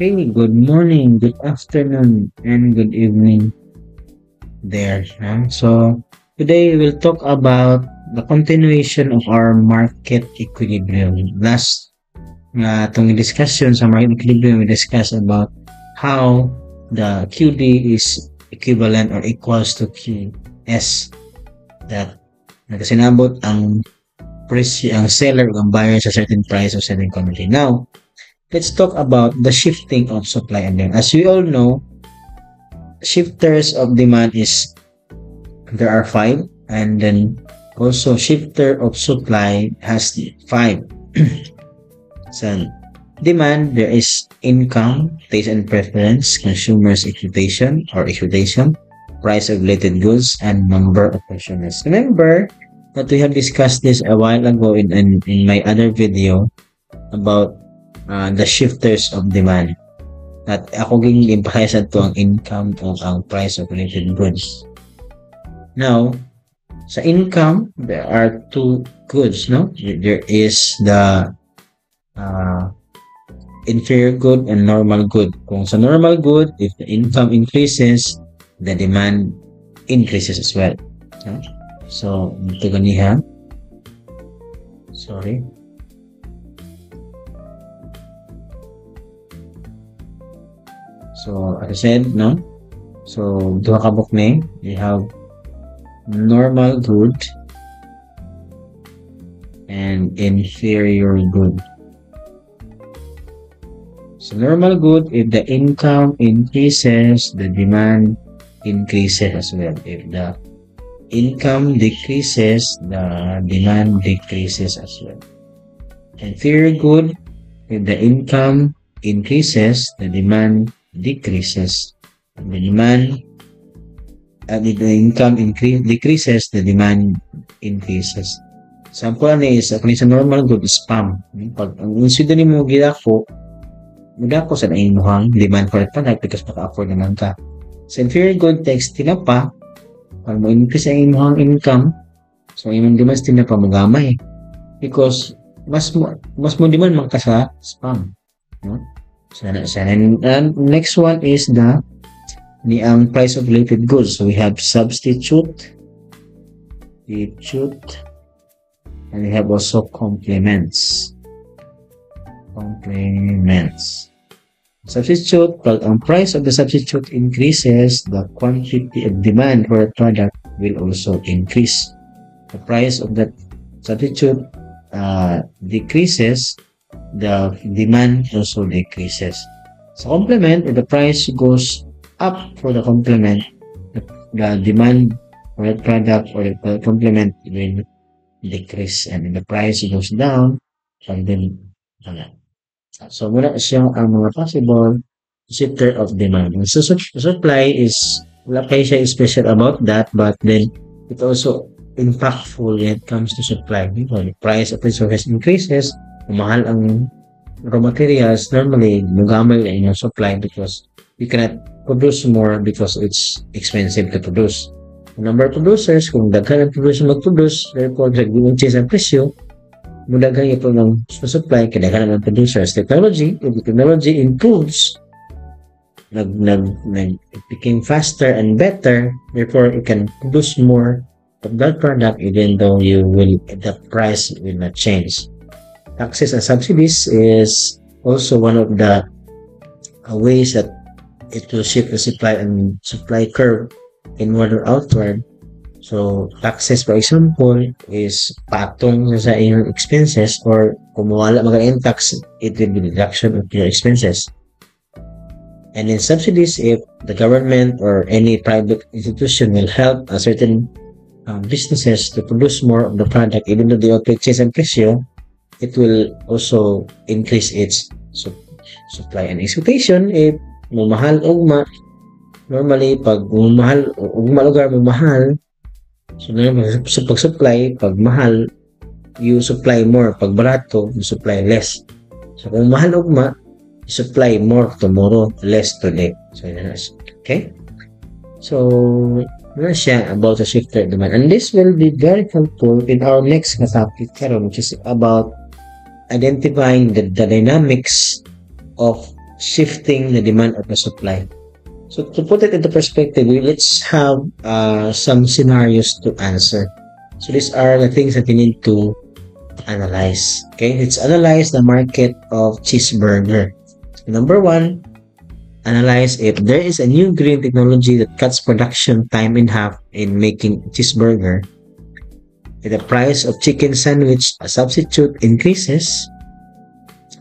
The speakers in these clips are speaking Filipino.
Hey, good morning, good afternoon, and good evening there. So, today we'll talk about the continuation of our market equilibrium. Last itong discussion sa market equilibrium, we discussed about how the QD is equivalent or equals to QS, that nagkasinabot ang presyo, ang seller o ang buyer sa certain price or certain quantity. Now, let's talk about the shifting of supply and demand. As we all know, shifters of demand is there are five, and then also shifter of supply has five. So demand, there is income, taste and preference, consumers expectation, price of related goods, and number of consumers. Remember that we have discussed this a while ago in my other video about the shifters of demand. At ako gin-emphasize ato ang income o ang price of related goods. Now, sa income, there are two goods, no? There is the inferior good and normal good. Kung sa normal good, if the income increases, the demand increases as well. No? So, ito ganiha. Sorry. So, as I said, no? So, duha ka book ni, we have normal good and inferior good. So, normal good, if the income increases, the demand increases as well. If the income decreases, the demand decreases as well. Inferior good, if the income increases, the demand decreases. And the demand, if the income decreases, the demand increases. Sample na is, kung sa normal good, spam. Pag ang insido ni mo gidako, mudako sa naimuhang demand for that product because maka-afford naman ka. Sa inferior good, text tinapa, pag mo increase ang imuhang income, so imong demand tinapa magamay. Because mas mo demand man ka sa spam. No? So, and next one is the price of related goods. So we have substitute, and we have also complements. Substitute, pag ang price of the substitute increases, the quantity of demand for a product will also increase. The price of that substitute decreases, the demand also decreases. So complement, if the price goes up for the complement, the demand for that product or the complement will decrease, and if the price goes down, then so muna siya ang mga possible shifter of demand. So supply is wala kayo siya special about that, but then it also impactful when it comes to supply. The price of resources increases, mahal ang raw materials, normally mugamay ang inyong supply because you cannot produce more because it's expensive to produce. The number of producers, kung daghan ang producer mag-produce, therefore nag-increase ang presyo, mudaghan ito ng supply, kaya daghan ang producers. Technology, if the technology improves, it became faster and better, therefore it can produce more of that product even though the price will not change. Taxes and subsidies is also one of the ways that it will shift the supply curve inward or outward. So, taxes, for example, is patong sa iyong expenses, or kung mawala mag-in tax, it will be deduction of your expenses. And in subsidies, if the government or any private institution will help a certain businesses to produce more of the product, even though they operate and presyo, it will also increase its supply and expectation. If mamahal ugma, normally pag mamahal ugma lugar mamahal, so pag supply, pag mahal, you supply more. Pag barato, you supply less. So kung mahal ugma, you supply more tomorrow, less today. So okay. So siya about the shifter demand, and this will be very helpful in our next topic karon, which is about identifying the dynamics of shifting the demand of the supply. So to put it into perspective, let's have some scenarios to answer. So these are the things that you need to analyze. Okay, let's analyze the market of cheeseburger. Number one, analyze if there is a new green technology that cuts production time in half in making cheeseburger. If the price of chicken sandwich, a substitute, increases,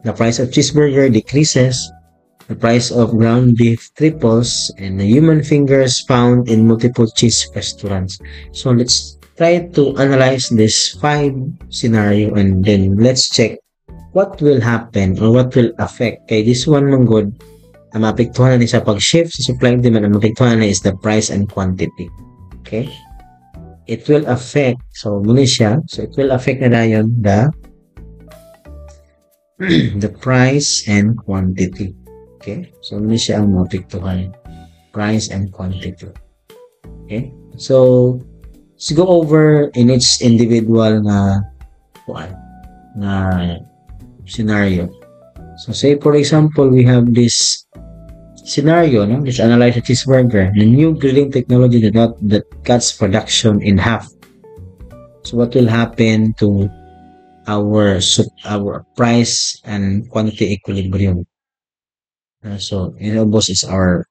the price of cheeseburger decreases, the price of ground beef triples, and the human fingers found in multiple cheese restaurants. So let's try to analyze this 5 scenario and then let's check what will happen or what will affect. Kay this one mong good, ang maapektuhan na sa pag-shift sa supply and demand, ang maapektuhan na is the price and quantity. Okay? It will affect, so muna siya, so it will affect na dayon the price and quantity. Okay? So muna siya ang maapektuhan. Price and quantity. Okay? So, let's go over in each individual na scenario. So say for example, we have this scenario, no? Let's analyze a cheeseburger, the new grilling technology that cuts production in half. So what will happen to our price and quantity equilibrium? So inobos is our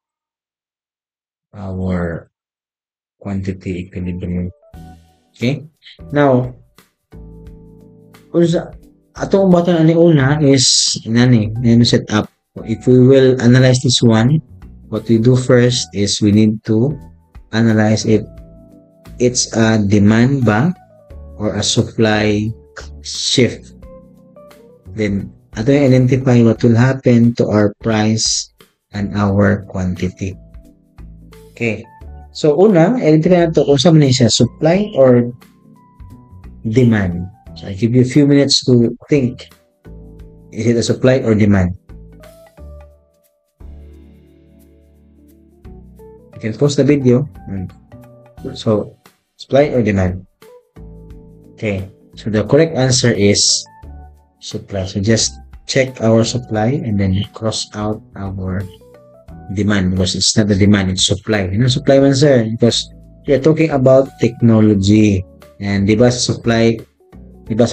quantity equilibrium. Okay? Now, atong button ani una is nani set up. If we will analyze this one, what we do first is we need to analyze if it's a demand ba or a supply shift. Then ato identify what will happen to our price and our quantity. Okay. So una, identify nato kung saan man siya, supply or demand. So I give you a few minutes to think. Is it a supply or demand? You can pause the video. So, supply or demand? Okay. So the correct answer is supply. So just check our supply and then cross out our demand because it's not the demand, it's supply. You know, supply man sir, because we are talking about technology. And di ba sa supply, diba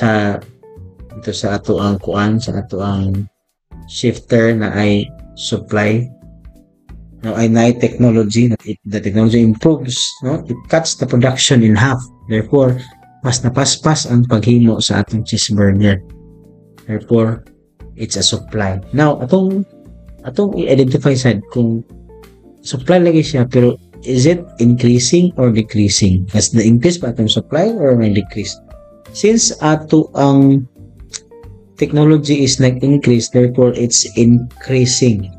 ito sa ato ang sa ato ang shifter na ay supply, no, ay na technology, the technology improves, no, it cuts the production in half, therefore mas napaspas ang paghimo sa atong cheeseburger, therefore it's a supply. Now atong i-identify sad kung supply lagi siya, pero is it increasing or decreasing? Has the increase ba atong supply or may decrease? Since ato ang technology is nag-increase, therefore it's increasing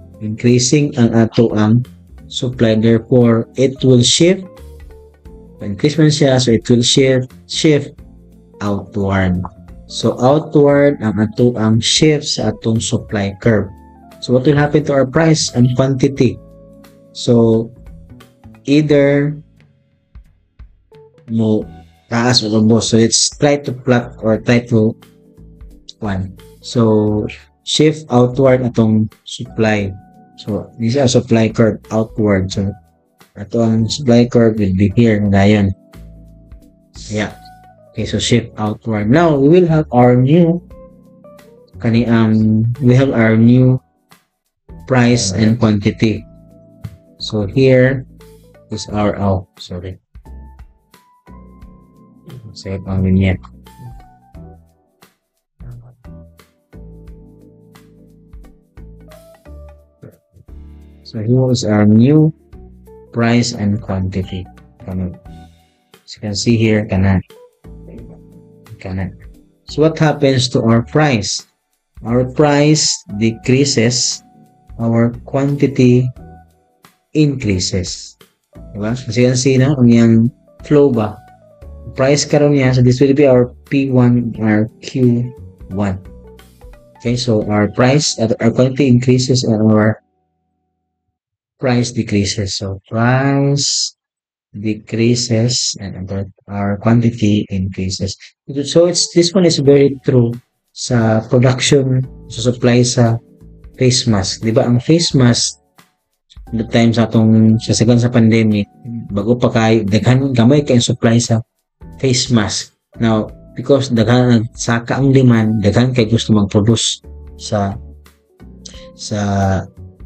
ang ato ang supply, therefore it will shift, increase man siya, so it will shift outward. So outward ang ato ang shift sa atong supply curve. So what will happen to our price and quantity? So either mo taas o lubos. So let's try to plot or try to so shift outward atong supply. So this is a supply curve outward. So atong supply curve will be here ngayon. Yeah. Okay, so shift outward. Now we will have our new price and quantity. So here is our sorry. Save ang vignette. So here is our new price and quantity. As you can see here, kana. So what happens to our price? Our price decreases, our quantity increases. Diba? As you can see na, ang yung flow ba? Price karon niya, so this will be our P1 or Q1. Okay, so our price, our quantity increases and our price decreases. So price decreases and our quantity increases. So this one is very true sa production, sa supply sa face mask. Di ba ang face mask, the time sa atong sasagan sa pandemic, bago pa kayo, daghan gamay kayong supply sa face mask. Now, because daghan nagsaka ang demand, daghan kay gusto mag-produce sa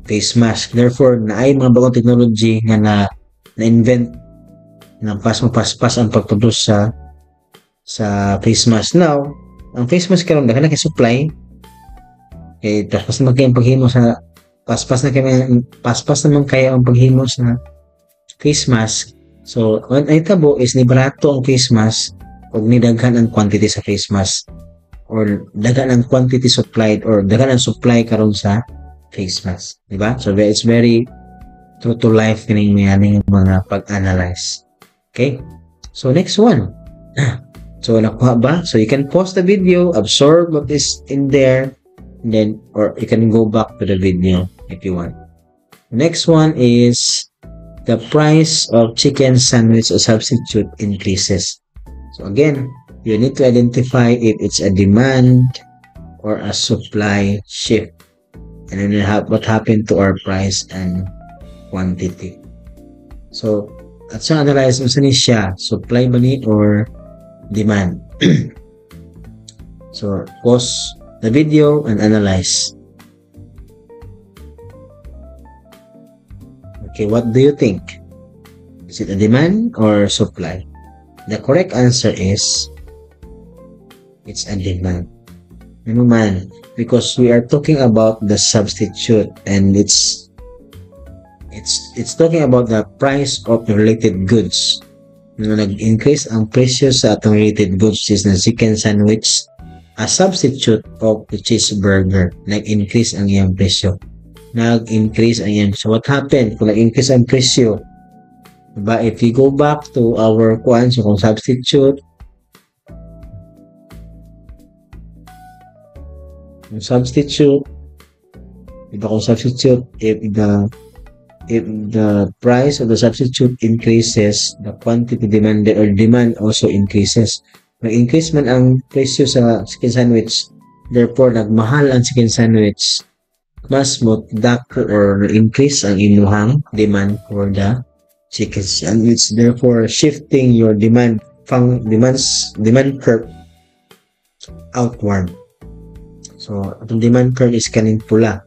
face mask. Therefore, naay mga bagong technology nga na-invent na paspas ang pag-produce sa face mask. Now, ang face mask karon daghan na kay supply. Kay paspas naman kayo ang paghimo sa paspas naman kaya ang paghimo sa face mask. So, ang itabo is ni barato ang face mask o ni daghan ang quantity sa face mask or daghan ang quantity supplied or daghan ang supply karon sa face mask. Diba? So, it's very true to life kining mga pag-analyze. Okay? So, next one. So, nakuha ba? So, you can pause the video, absorb what is in there, and then, or you can go back to the video if you want. Next one is the price of chicken sandwich or substitute increases. So again, you need to identify if it's a demand or a supply shift. And then what happened to our price and quantity. So, at sa analyze mo sa siya, supply ba ni or demand? So, pause the video and analyze. Okay, what do you think? Is it a demand or supply? The correct answer is it's a demand. Ano man? Because we are talking about the substitute and it's talking about the price of the related goods. Nag-increase ang presyo sa atong related goods is na chicken sandwich, a substitute of the cheeseburger. Nag-increase ang iyang presyo. Nag-increase ang iyang. So what happened? Kung nag-increase ang presyo, diba? If you go back to our so kung substitute, if the price of the substitute increases, the quantity demanded or demand also increases. Nag-increase man ang presyo sa chicken sandwich, therefore nagmahal ang chicken sandwich, mas modak or increase ang inuhang demand for the chicken sandwich, therefore shifting your demand curve outward. So itong demand curve is kaning pula,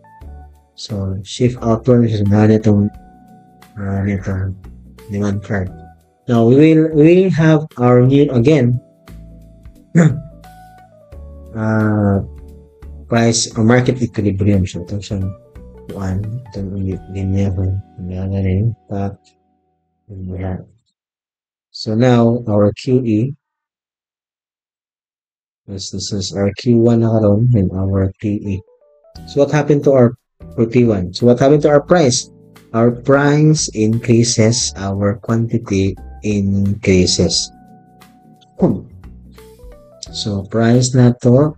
so shift outward is itong demand curve. Now we will have our new again price or market equilibrium. So itong siyang itong linya ko rin. So now our QE, this is our Q1 na karon and our PE. So what happened to our P1? So what happened to our price? Our price increases, our quantity increases. So price na to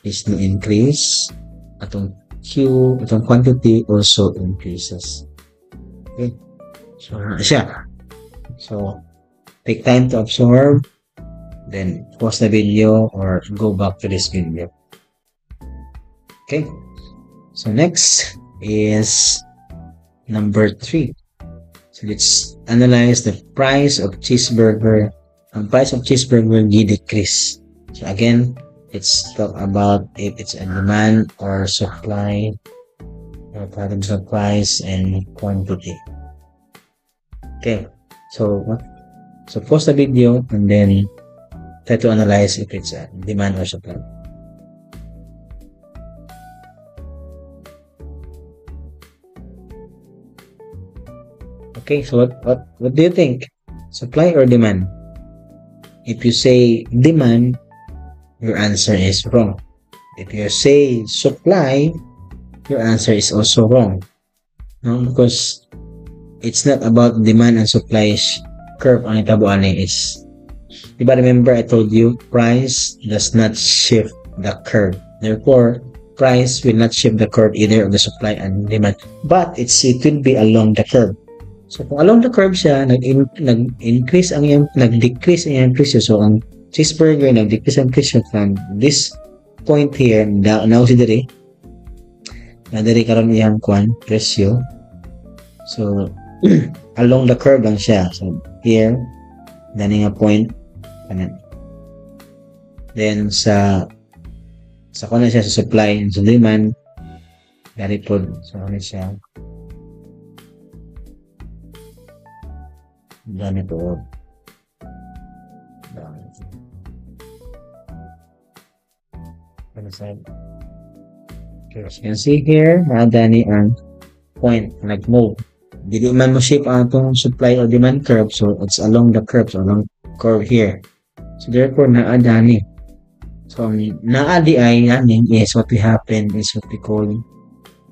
is na increase, atong atong quantity also increases. Okay, so siya. So take time to absorb, then pause the video or go back to this video. Okay, so next is number 3. So let's analyze the price of cheeseburger. Ang price of cheeseburger decrease. So again, let's talk about if it's a demand or supply, or patterns of price and quantity. Okay, so pause the video and then try to analyze if it's a demand or supply. Okay, so what do you think? Supply or demand? If you say demand, your answer is wrong. If you say supply, your answer is also wrong. No, because it's not about demand and supply curve ang itabuan is. Diba remember I told you price does not shift the curve. Therefore, price will not shift the curve either of the supply and demand, but it will be along the curve. So kung along the curve siya, nag-decrease ang iyang presyo. So ang cheeseburger nag-decrease ang presyo from this point here, now si dere, Nadiri karon iyang kwan presyo. So along the curve lang siya. So here dani nga point kanan. Then sa kuno siya sa supply and sa demand dari pod so ano siya dami po ano sa okay, as you can see here dani ang point nag-move dili man mo shape ang atong supply or demand curve so it's along the curve so along curve here so therefore naadani so naadi ay nanin is what we happen is what we call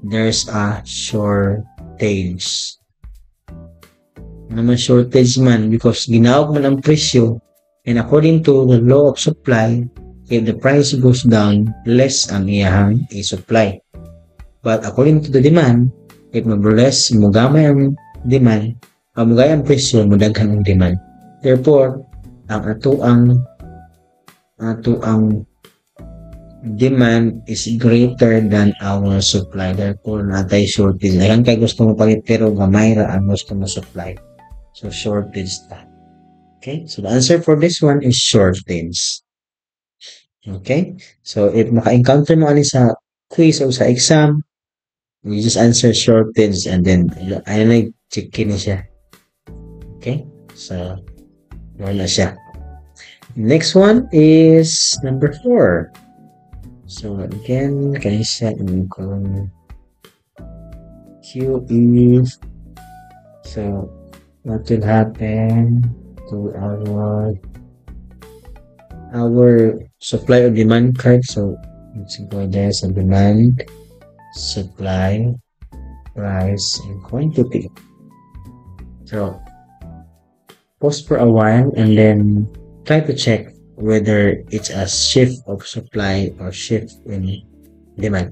there's a shortage naman shortage man because ginawag man ang presyo and according to the law of supply if the price goes down less ang iyahang i-supply but according to the demand if less mugamay ang demand mugay ang presyo mudaghan ang demand therefore ang ato ang demand is greater than our supply therefore natay shortage ayan kay gusto mo palit pero gamay ra ang gusto mo supply so shortage that. Okay, so the answer for this one is shortage. Okay, so if maka-encounter mo ani sa quiz o sa exam, you just answer shortage and then ayun na check na siya. Okay, so wala siya. Next one is number 4. So again, kaya siya kung Q is so what will happen to our supply or demand curve so let's go there sa demand supply price and quantity so pause for a while and then try to check whether it's a shift of supply or shift in demand.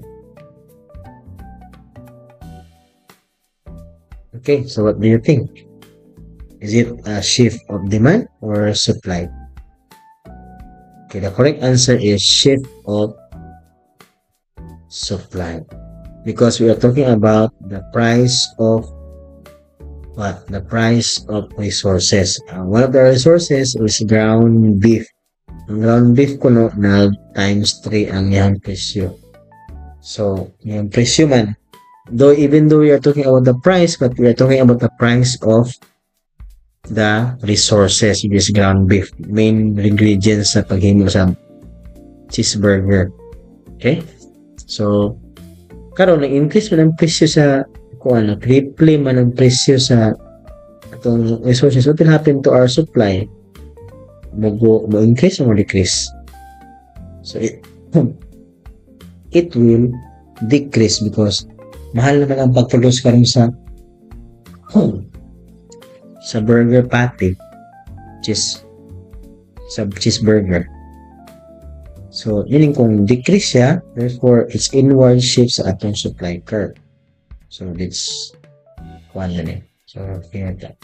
Okay, so what do you think? Is it a shift of demand or supply? Okay, the correct answer is shift of supply. Because we are talking about the price of what? The price of resources. One of the resources is ground beef. Ang ground beef ko no, na times 3 ang yung presyo. So, yung presyo man, even though we are talking about the price, but we are talking about the price of the resources, this ground beef, main ingredients sa paghimo sa cheeseburger. Okay? So, karon nag-increase man ang presyo sa kung ano, triple man ang presyo sa atong resources. What will happen to our supply? Mo-increase or decrease? So, it will decrease because mahal naman ang pag-produce karon sa burger patty sa cheeseburger so meaning kung decrease siya therefore it's inward shift sa atong supply curve so it's one na so here that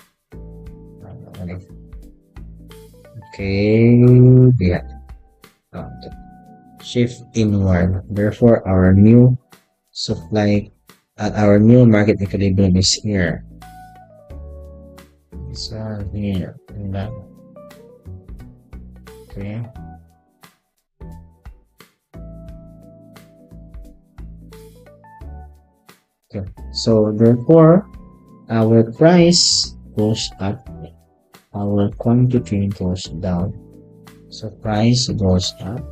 okay yeah shift inward therefore our new supply our new market equilibrium is here so here okay so therefore our price goes up our quantity goes down so price goes up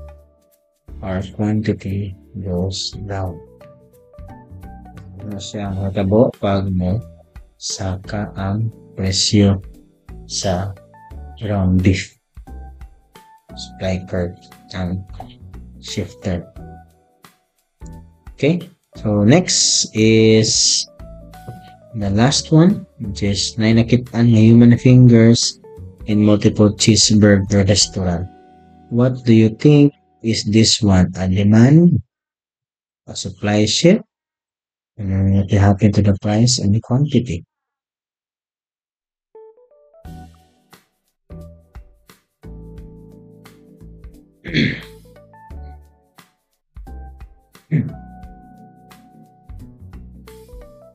our quantity goes down ano siya matabo pag mo saka ang presyo sa ground beef supply curve and shifter. Okay, so next is the last one which is nainakitaan na human fingers in multiple cheeseburger restaurant. What do you think is this one? A demand, a supply shift, and what will happen to the price and the quantity?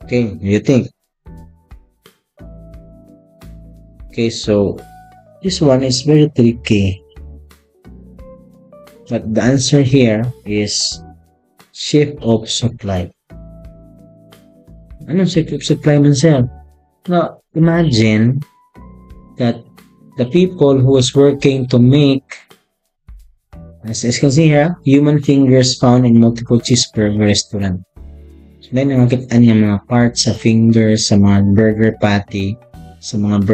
Okay, you think? Okay, so this one is very tricky. But the answer here is shift of supply. Anong shift of supply man sir? Now, imagine that the people who was working to make, as you can see here, human fingers found in multiple cheeseburger restaurant. So, dahil nakakita niya mga parts sa fingers, sa mga burger patty, sa mga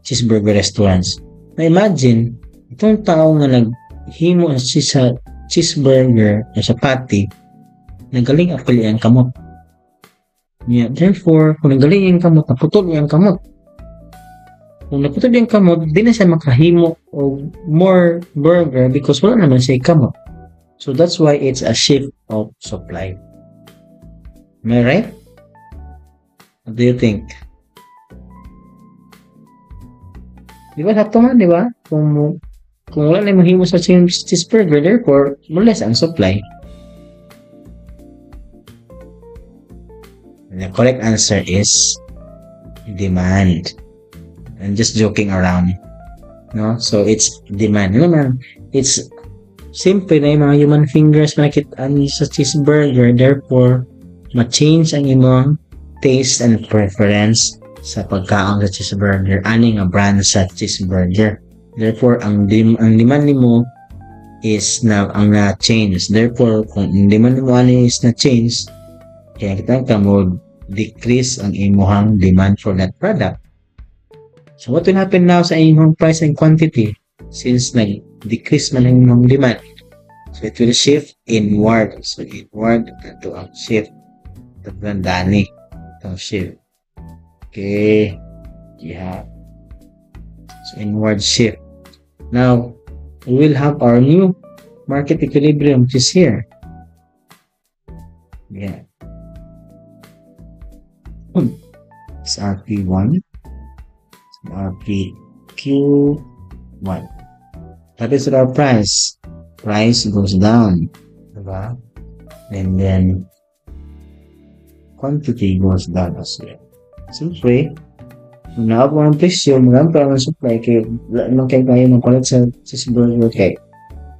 cheeseburger restaurants. Na imagine, itong tao nga naghimo sa cheeseburger o sa patty, nagaling apil ang kamot. Yeah, therefore, kung nagaling ang kamot, naputol ang kamot. Kung naputol yung kamot, di na siya makahimo o more burger because wala naman siya kamot. So that's why it's a shift of supply. Am I right? What do you think? Di ba sakto nga, di ba? Kung wala na mahimo sa cheeseburger, therefore, less ang supply. And the correct answer is demand. I'm just joking around. No? So, it's demand. Ano man, it's simple na yung mga human fingers makikita niyo sa cheeseburger, therefore, ma-change ang imong taste and preference sa pagkaon sa cheeseburger, ani nga brand sa cheeseburger. Therefore, ang demand nimo is ang na-change. Therefore, kung ang demand nimo ani is na-change, kaya kita mo decrease ang imuhang demand for that product. So, what will happen now sa imong price and quantity since nag-decrease man ang imong demand? So, it will shift inward. So, inward ito ang shift. Tagandani. Itong shift. Okay. Yeah. So, inward shift. Now, we will have our new market equilibrium which is here. Yeah. It's RP1. It's RPQ1. That is our price. Price goes down. Diba? And then, quantity goes down as well. Siyempre, kung naabot ang presyo, marami pa naman supply, kaya lang kayo magpalit sa cheeseburger kay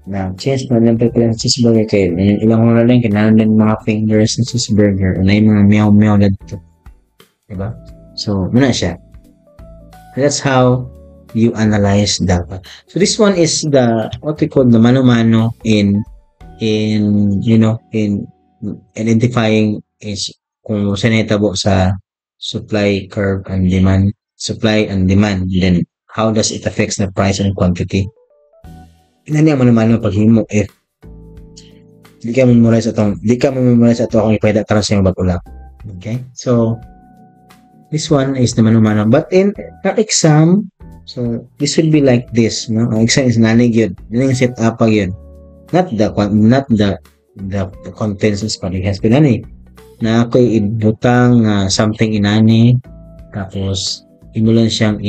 na-change pa lang pala sa cheeseburger kay ilang oras lang, kailangan din mga fingers sa cheeseburger na yung mga meow-meow na dito. Diba? So, muna siya. That's how you analyze data. So, this one is what we call the mano-mano in identifying is kung saan itabo sa supply curve and demand, then how does it affects the price and quantity. Inani ang mano-mano paghimo if di ka memorize ato akong ipahida taran sa imong bag-ulang. Okay? So, this one is the mano-mano. But in our exam, so this will be like this, no? Ang exam is nanig yun. Yun yung set up yun. Not the contents is parehas. Pinani, na ako'y ibutang something inani, tapos imulan siyang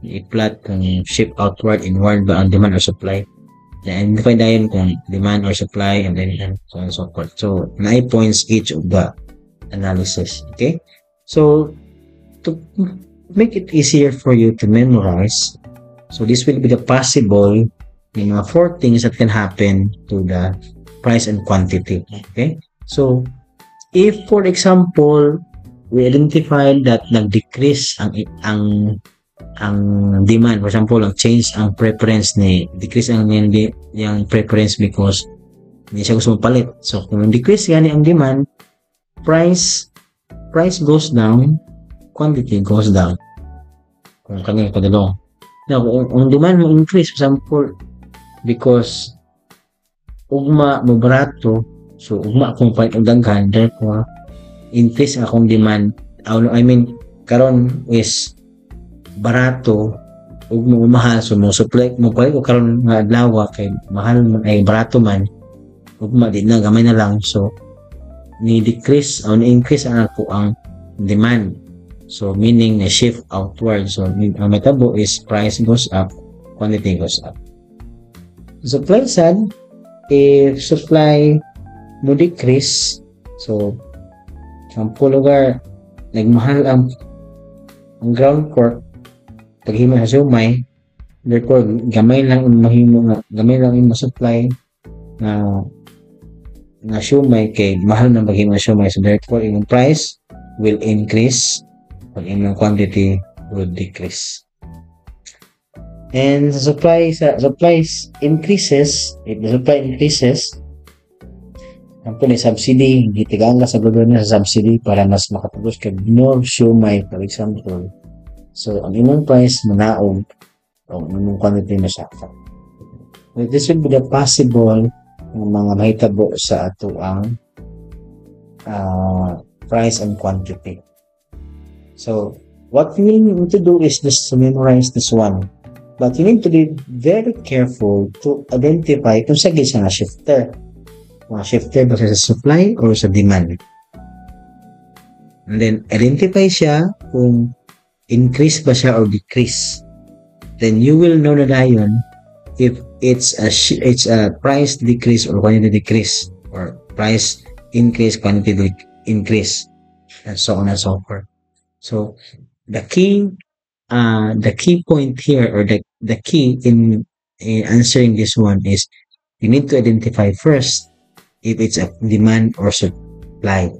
i-plot kung shift outward, inward ba ang demand or supply. Then, define na yun kung demand or supply, and then so on and so forth. So, 9 points each of the analysis. Okay? So, to make it easier for you to memorize, so this will be the possible 4 things that can happen to the price and quantity. Okay? So, if for example, we identified that nag-decrease ang demand, for example, ang change ang preference decrease ang yung preference because hindi siya gusto mapalit. So, kung decrease gani ang demand, price goes down, quantity goes down. Kung kanya kadalong. Now, kung demand mo increase, for example, because ugma mo barato, so ugma kung palit ang daghan, therefore increase akong demand. I mean, karon is barato, ugma mahal, so mo supply mo palit ko karon nga adlaw kay mahal man ay barato man, ugma di na gamay na lang, so ni decrease o ni increase ang ako ang demand. So meaning na shift outward. So ang metabo is price goes up, quantity goes up. Supply side, if supply mo decrease, so Sampu lugar, nagmahal ang ground pork, paghimo sa siomai, therefore, gamay lang yung supply na siomai kay mahal na maghimo ng siomai. So therefore, yung price will increase but yung quantity will decrease. And the supply increases, if the supply increases, ang subsidy, gitigaan ka sa gobyerno sa subsidy para mas makatubos kag more siomai, for example. So, ang imong price manaog o imong quantity na siya. This will be the possible mga mahitabo sa ato ang price and quantity. So, what we need to do is just to memorize this one. But you need to be very careful to identify kung sa gisa nga shifter. Mga shifter ba sa supply or sa demand. And then, identify siya kung increase ba siya or decrease. Then, you will know na dayon if it's a price decrease or quantity decrease or price increase, quantity increase, and so on and so forth. So, the key point here or the key in answering this one is you need to identify first if it's a demand or supply.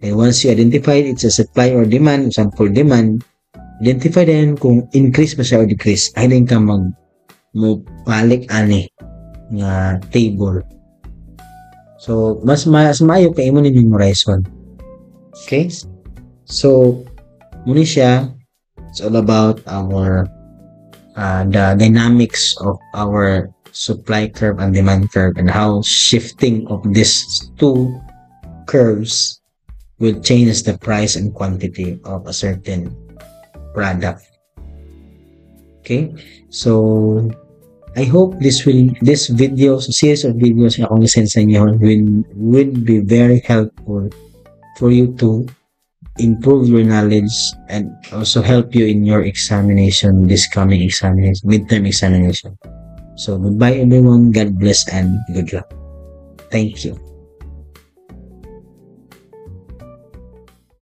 And once you identify it's a supply or demand, example demand, identify din kung increase ba siya or decrease. Ay din ka balik ani nga table. So, mas maayo kay mo ninyo memorize one. Okay? So, muna siya, it's all about our the dynamics of our supply curve and demand curve and how shifting of these two curves will change the price and quantity of a certain product. Okay, so I hope this series of videos na akong isend sa inyo will be very helpful for you to improve your knowledge and also help you in your examination, this coming examination, midterm examination. So goodbye everyone, God bless and good luck. Thank you.